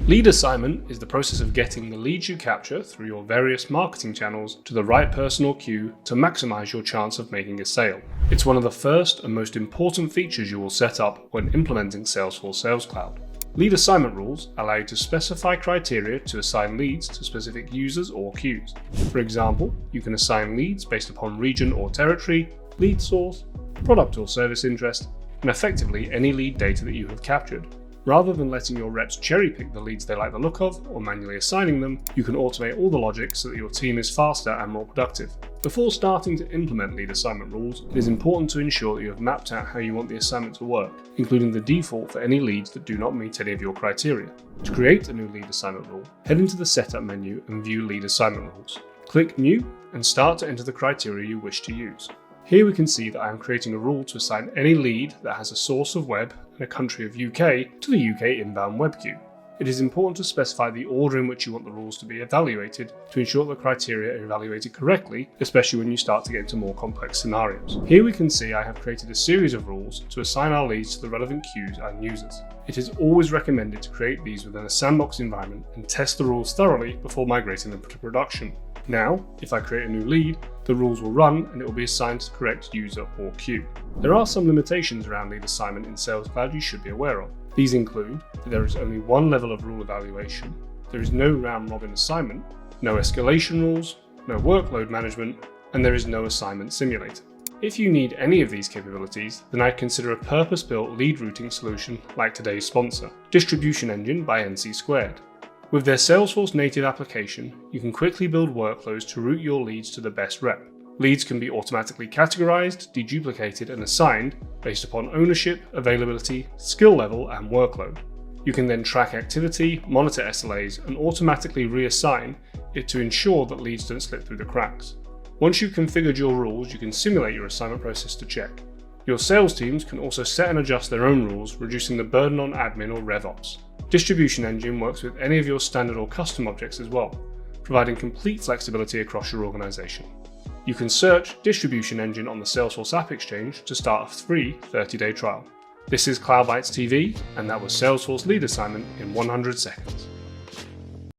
Lead assignment is the process of getting the leads you capture through your various marketing channels to the right person or queue to maximize your chance of making a sale. It's one of the first and most important features you will set up when implementing Salesforce Sales Cloud. Lead assignment rules allow you to specify criteria to assign leads to specific users or queues. For example, you can assign leads based upon region or territory, lead source, product or service interest, and effectively any lead data that you have captured. Rather than letting your reps cherry-pick the leads they like the look of or manually assigning them, you can automate all the logic so that your team is faster and more productive. Before starting to implement lead assignment rules, it is important to ensure that you have mapped out how you want the assignment to work, including the default for any leads that do not meet any of your criteria. To create a new lead assignment rule, head into the Setup menu and view Lead Assignment Rules. Click New and start to enter the criteria you wish to use. Here we can see that I am creating a rule to assign any lead that has a source of web and a country of UK to the UK inbound web queue. It is important to specify the order in which you want the rules to be evaluated to ensure the criteria are evaluated correctly, especially when you start to get into more complex scenarios. Here we can see I have created a series of rules to assign our leads to the relevant queues and users. It is always recommended to create these within a sandbox environment and test the rules thoroughly before migrating them to production. Now, if I create a new lead, the rules will run and it will be assigned to the correct user or queue. There are some limitations around lead assignment in Sales Cloud you should be aware of. These include that there is only one level of rule evaluation, there is no round robin assignment, no escalation rules, no workload management, and there is no assignment simulator. If you need any of these capabilities, then I'd consider a purpose-built lead routing solution like today's sponsor, Distribution Engine by NC². With their Salesforce native application, you can quickly build workflows to route your leads to the best rep. Leads can be automatically categorized, deduplicated, and assigned based upon ownership, availability, skill level, and workload. You can then track activity, monitor SLAs, and automatically reassign it to ensure that leads don't slip through the cracks. Once you've configured your rules, you can simulate your assignment process to check. Your sales teams can also set and adjust their own rules, reducing the burden on admin or RevOps. Distribution Engine works with any of your standard or custom objects as well, providing complete flexibility across your organization. You can search Distribution Engine on the Salesforce App Exchange to start a free 30-day trial. This is Cloud Bytes TV, and that was Salesforce Lead Assignment in 100 seconds.